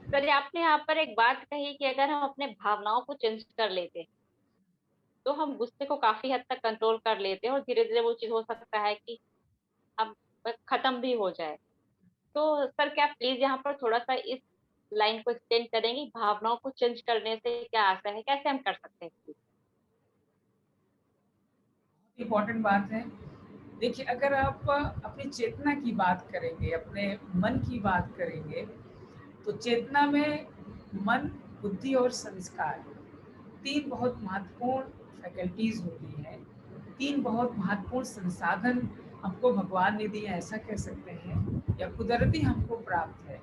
पर आपने यहाँ पर एक बात कही कि अगर हम अपने भावनाओं को चेंज कर लेते तो हम गुस्से को काफी हद तक कंट्रोल कर लेते हैं और धीरे धीरे वो चीज हो सकता है कि अब खत्म भी हो जाए। तो सर क्या प्लीज यहाँ पर थोड़ा सा इस लाइन को एक्सटेंड करेंगे, भावनाओं को चेंज करने से क्या आता है, कैसे हम कर सकते हैं please? इम्पोर्टेंट बात है। देखिए, अगर आप अपनी चेतना की बात करेंगे, अपने मन की बात करेंगे, तो चेतना में मन, बुद्धि और संस्कार 3 बहुत महत्वपूर्ण फैकल्टीज़ होती हैं। 3 बहुत महत्वपूर्ण संसाधन हमको भगवान ने दिए, ऐसा कह सकते हैं, या कुदरती हमको प्राप्त है।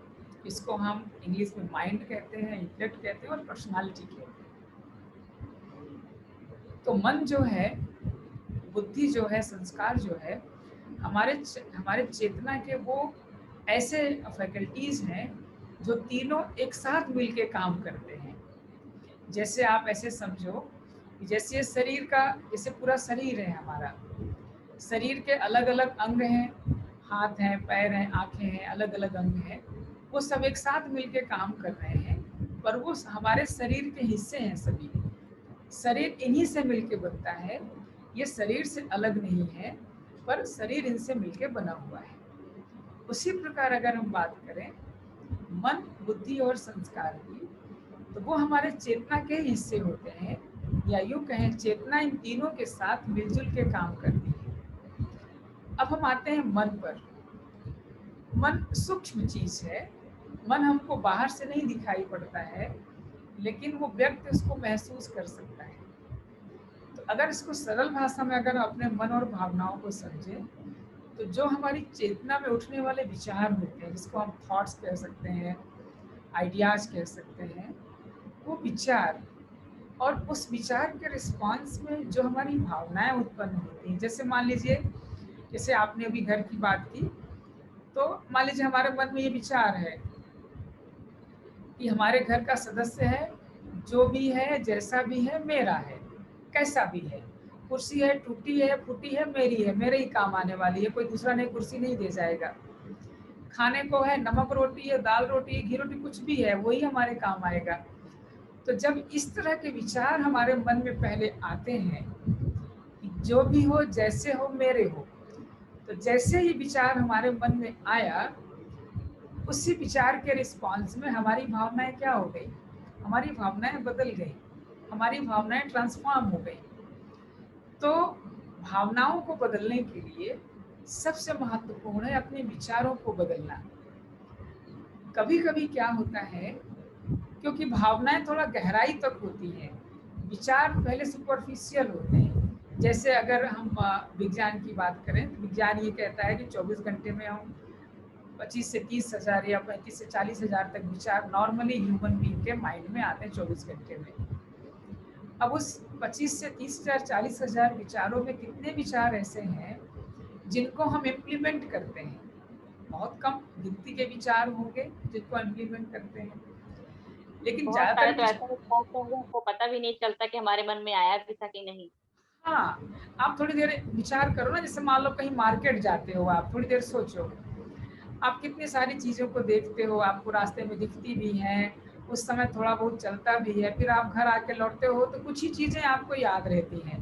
इसको हम इंग्लिश में माइंड कहते हैं, इंटेलेक्ट कहते हैं और पर्सनैलिटी कहते हैं। तो मन जो है, बुद्धि जो है, संस्कार जो है, हमारे चेतना के वो ऐसे फैकल्टीज़ हैं, जो तीनों एक साथ मिलके काम करते हैं। जैसे आप ऐसे समझो कि जैसे शरीर का, जैसे पूरा शरीर है हमारा, शरीर के अलग-अलग अंग हैं, हाथ हैं, पैर हैं, आँखें हैं, अलग-अलग अंग हैं। वो सब एक साथ मिलके काम कर रहे हैं, पर वो हमारे शरीर के हिस्से हैं सभी। शरीर इन्हीं से मिलके बनता है। ये शरीर से अलग नहीं है, पर शरीर इनसे मिलके बना हुआ है। उसी प्रकार अगर हम बात करें मन, बुद्धि और संस्कार की, तो वो हमारे चेतना के हिस्से होते हैं, या यूँ कहें चेतना इन तीनों के साथ मिलजुल के काम करती है। अब हम आते हैं मन पर। मन सूक्ष्म चीज़ है। मन हमको बाहर से नहीं दिखाई पड़ता है, लेकिन वो व्यक्ति उसको महसूस कर सकता है। तो अगर इसको सरल भाषा में अगर अपने मन और भावनाओं को समझें, तो जो हमारी चेतना में उठने वाले विचार होते हैं, जिसको हम थॉट्स कह सकते हैं, आइडियाज़ कह सकते हैं, वो विचार और उस विचार के रिस्पॉन्स में जो हमारी भावनाएँ उत्पन्न होती हैं, जैसे मान लीजिए, जैसे आपने अभी घर की बात की, तो मान लीजिए हमारे मन में ये विचार है कि हमारे घर का सदस्य है, जो भी है, जैसा भी है, मेरा है, कैसा भी है। कुर्सी है, टूटी है, फूटी है, मेरी है, मेरे ही काम आने वाली है, कोई दूसरा नई कुर्सी नहीं दे जाएगा। खाने को है, नमक रोटी है, दाल रोटी है, घी रोटी, कुछ भी है, वही हमारे काम आएगा। तो जब इस तरह के विचार हमारे मन में पहले आते हैं कि जो भी हो, जैसे हो, मेरे हो, तो जैसे ही विचार हमारे मन में आया, उसी विचार के रिस्पॉन्स में हमारी भावनाएँ क्या हो गई? हमारी भावनाएँ बदल गई, हमारी भावनाएँ ट्रांसफ़ॉर्म हो गई। तो भावनाओं को बदलने के लिए सबसे महत्वपूर्ण है अपने विचारों को बदलना। कभी-कभी क्या होता है, क्योंकि भावनाएँ थोड़ा गहराई तक होती हैं, विचार पहले सुपरफिशियल होते हैं। जैसे अगर हम विज्ञान की बात करें, तो विज्ञान ये कहता है कि 24 घंटे में हम 25 से 30,000 या 35 से 40,000 तक विचार नॉर्मली ह्यूमन बीइंग के माइंड में आते हैं 24 घंटे में। अब उस 25 से 30,000 40,000 विचारों में कितने विचार ऐसे हैं जिनको हम इम्प्लीमेंट करते हैं? बहुत कम गिनती के विचार होंगे जिनको इम्प्लीमेंट करते हैं, लेकिन बहुत सारे ज़्यादातर तो ऐसे विचार होंगे हमको पता भी नहीं चलता कि हमारे मन में आया भी था कि नहीं। हाँ, आप थोड़ी देर विचार करो ना, जैसे मान लो कहीं मार्केट जाते हो आप, थोड़ी देर सोचो, आप कितनी सारी चीज़ों को देखते हो, आपको रास्ते में दिखती भी हैं, उस समय थोड़ा बहुत चलता भी है, फिर आप घर आके लौटते हो तो कुछ ही चीज़ें आपको याद रहती हैं।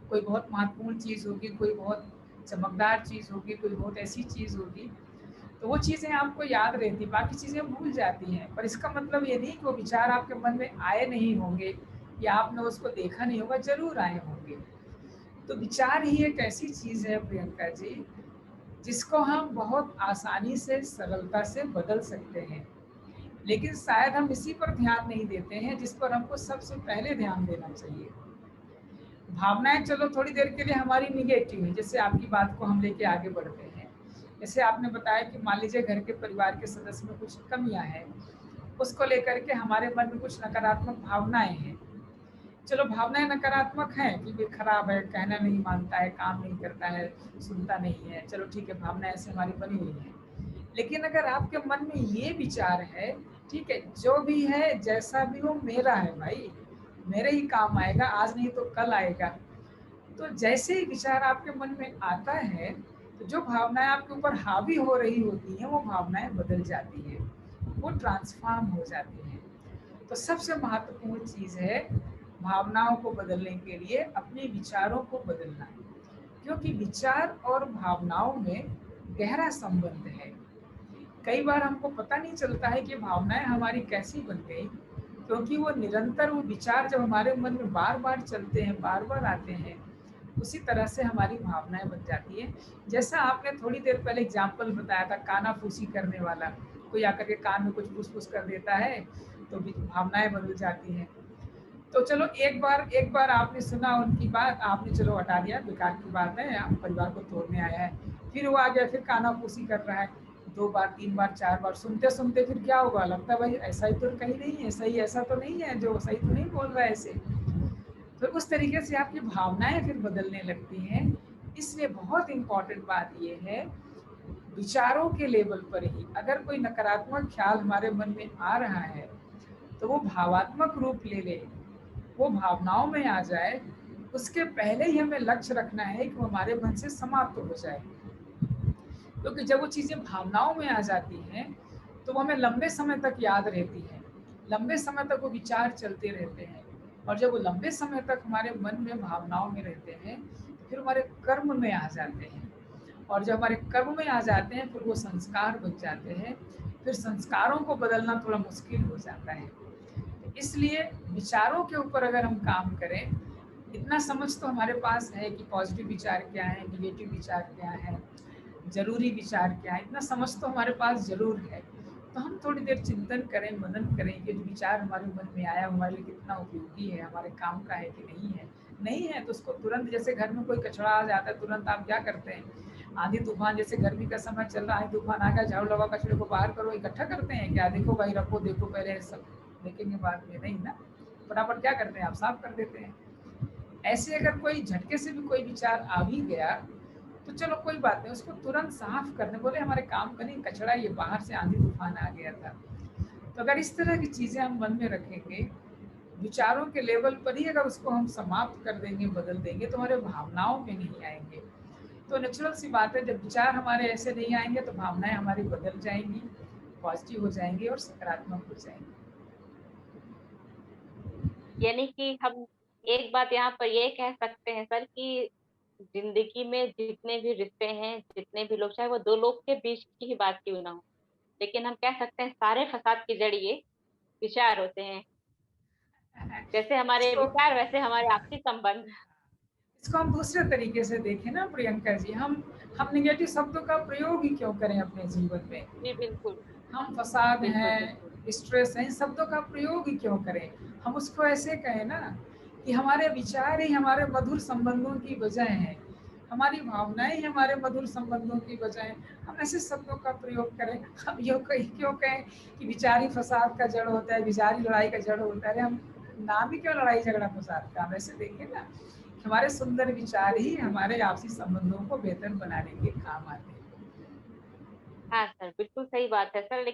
कोई बहुत महत्वपूर्ण चीज़ होगी, कोई बहुत चमकदार चीज़ होगी, कोई बहुत ऐसी चीज़ होगी, तो वो चीज़ें आपको याद रहती, बाकी चीज़ें भूल जाती हैं। पर इसका मतलब ये नहीं कि वो विचार आपके मन में आए नहीं होंगे या आपने उसको देखा नहीं होगा, ज़रूर आए होंगे। तो विचार ही एक ऐसी चीज़ है प्रियंका जी, जिसको हम बहुत आसानी से, सरलता से बदल सकते हैं। लेकिन शायद हम इसी पर ध्यान नहीं देते हैं, जिस पर हमको सबसे पहले ध्यान देना चाहिए। भावनाएँ चलो थोड़ी देर के लिए हमारी नेगेटिव हैं, जैसे आपकी बात को हम लेके आगे बढ़ते हैं। जैसे आपने बताया कि मान लीजिए घर के परिवार के सदस्य में कुछ कमियाँ हैं, उसको लेकर के हमारे मन में कुछ नकारात्मक भावनाएँ हैं। चलो भावनाएँ नकारात्मक हैं कि ये खराब है, कहना नहीं मानता है, काम नहीं करता है, सुनता नहीं है, चलो ठीक है, भावनाएँ ऐसे हमारी बनी हुई हैं। लेकिन अगर आपके मन में ये विचार है, ठीक है, जो भी है, जैसा भी हो, मेरा है भाई, मेरे ही काम आएगा, आज नहीं तो कल आएगा। तो जैसे ही विचार आपके मन में आता है, तो जो भावनाएँ आपके ऊपर हावी हो रही होती हैं, वो भावनाएँ बदल जाती हैं। वो ट्रांसफॉर्म हो जाती हैं। तो सबसे महत्वपूर्ण चीज़ है भावनाओं को बदलने के लिए अपने विचारों को बदलना, क्योंकि विचार और भावनाओं में गहरा संबंध है। कई बार हमको पता नहीं चलता है कि भावनाएं हमारी कैसी बन गई, क्योंकि वो निरंतर वो विचार जब हमारे मन में बार बार चलते हैं, बार बार आते हैं, उसी तरह से हमारी भावनाएं बन जाती हैं। जैसा आपने थोड़ी देर पहले एग्जाम्पल बताया था कानाफूसी करने वाला, कोई आकर के कान में कुछ फूस फूस कर देता है, तो भावनाएं बदल जाती हैं। तो चलो एक बार आपने सुना उनकी बात, आपने चलो हटा दिया, बेकार की बात है, आप परिवार को तोड़ने आया है। फिर वो आ गया, फिर कानाफूसी कर रहा है, 2 बार, 3 बार, 4 बार, सुनते-सुनते फिर क्या होगा? लगता है भाई ऐसा ही तो कहीं नहीं है, सही ऐसा तो नहीं है, जो सही तो नहीं बोल रहा है ऐसे। तो उस तरीके से आपकी भावनाएँ फिर बदलने लगती हैं। इसलिए बहुत इम्पोर्टेंट बात ये है, विचारों के लेवल पर ही अगर कोई नकारात्मक ख़्याल हमारे मन में आ रहा है, तो वो भावात्मक रूप ले ले, वो भावनाओं में आ जाए, उसके पहले ही हमें लक्ष्य रखना है कि वो हमारे मन से समाप्त हो जाए। क्योंकि जब वो चीज़ें भावनाओं में आ जाती हैं, तो वो हमें लंबे समय तक याद रहती हैं, लंबे समय तक वो विचार चलते रहते हैं, और जब वो लंबे समय तक हमारे मन में भावनाओं में रहते हैं, तो फिर हमारे कर्म में आ जाते हैं, और जब हमारे कर्म में आ जाते हैं फिर वो संस्कार बन जाते हैं। फिर संस्कारों को बदलना थोड़ा मुश्किल हो जाता है। इसलिए विचारों के ऊपर अगर हम काम करें, इतना समझ तो हमारे पास है कि पॉजिटिव विचार क्या है, नेगेटिव विचार क्या है, ज़रूरी विचार क्या है, इतना समझ तो हमारे पास ज़रूर है। तो हम थोड़ी देर चिंतन करें, मनन करें कि जो विचार हमारे मन में आया हमारे लिए कितना उपयोगी है, हमारे काम का है कि नहीं है। नहीं है तो उसको तुरंत, जैसे घर में कोई कचरा आ जाता है, तुरंत आप क्या करते हैं? आंधी तूफान, जैसे गर्मी का समय चल रहा है, तूफान आ गया, झाड़ू लगाओ, कचरे को बाहर करो, इकट्ठा करते हैं क्या? देखो भाई रखो, देखो पहले, सब देखेंगे बाद में, नहीं ना। फटाफट क्या करते हैं, आप साफ कर देते हैं। ऐसे अगर कोई झटके से भी कोई विचार आ भी गया, तो चलो कोई बात नहीं, उसको तुरंत साफ करने बोले, हमारे काम का नहीं, कचरा ये बाहर से आंधी तूफान आ गया था। तो अगर इस तरह की चीज़ें हम मन में रखेंगे, विचारों के लेवल पर ही अगर उसको हम समाप्त कर देंगे, बदल देंगे, तो हमारे भावनाओं में नहीं आएंगे। तो नेचुरल सी बात है, जब विचार हमारे ऐसे नहीं आएंगे तो भावनाएं हमारी बदल जाएंगी, पॉजिटिव हो जाएंगी और सकारात्मक हो जाएंगी। यानी कि हम एक बात यहाँ पर ये कह सकते हैं सर कि जिंदगी में जितने भी रिश्ते हैं, जितने भी लोग, चाहे वो दो लोग के बीच की ही बात क्यों ना हो, लेकिन हम कह सकते हैं सारे फसाद की जड़ ये विचार होते हैं। जैसे हमारे इसको विचार वैसे हमारे आपसी संबंध। इसको हम दूसरे तरीके से देखें ना प्रियंका जी, हम निगेटिव शब्दों का प्रयोग ही क्यों करें अपने जीवन में? जी बिल्कुल। हम फसाद बिल्कुल हैं, बिल्कुल। स्ट्रेस हैं, इन शब्दों का प्रयोग ही क्यों करें? हम उसको ऐसे कहें ना कि हमारे विचार ही हमारे मधुर संबंधों की वजह हैं, हमारी भावनाएं ही हमारे मधुर संबंधों की वजह हैं। हम ऐसे शब्दों का प्रयोग करें। हम यो कहीं क्यों कहें कि विचार ही फसाद का जड़ होता है, विचार ही लड़ाई का जड़ होता है? अरे हम नाम ही क्यों लड़ाई झगड़ा फसाद का? हम ऐसे देखें ना, हमारे सुंदर विचार ही हमारे आपसी संबंधों को बेहतर बनाने के काम आते हैं। हाँ सर, बिल्कुल सही बात है सर।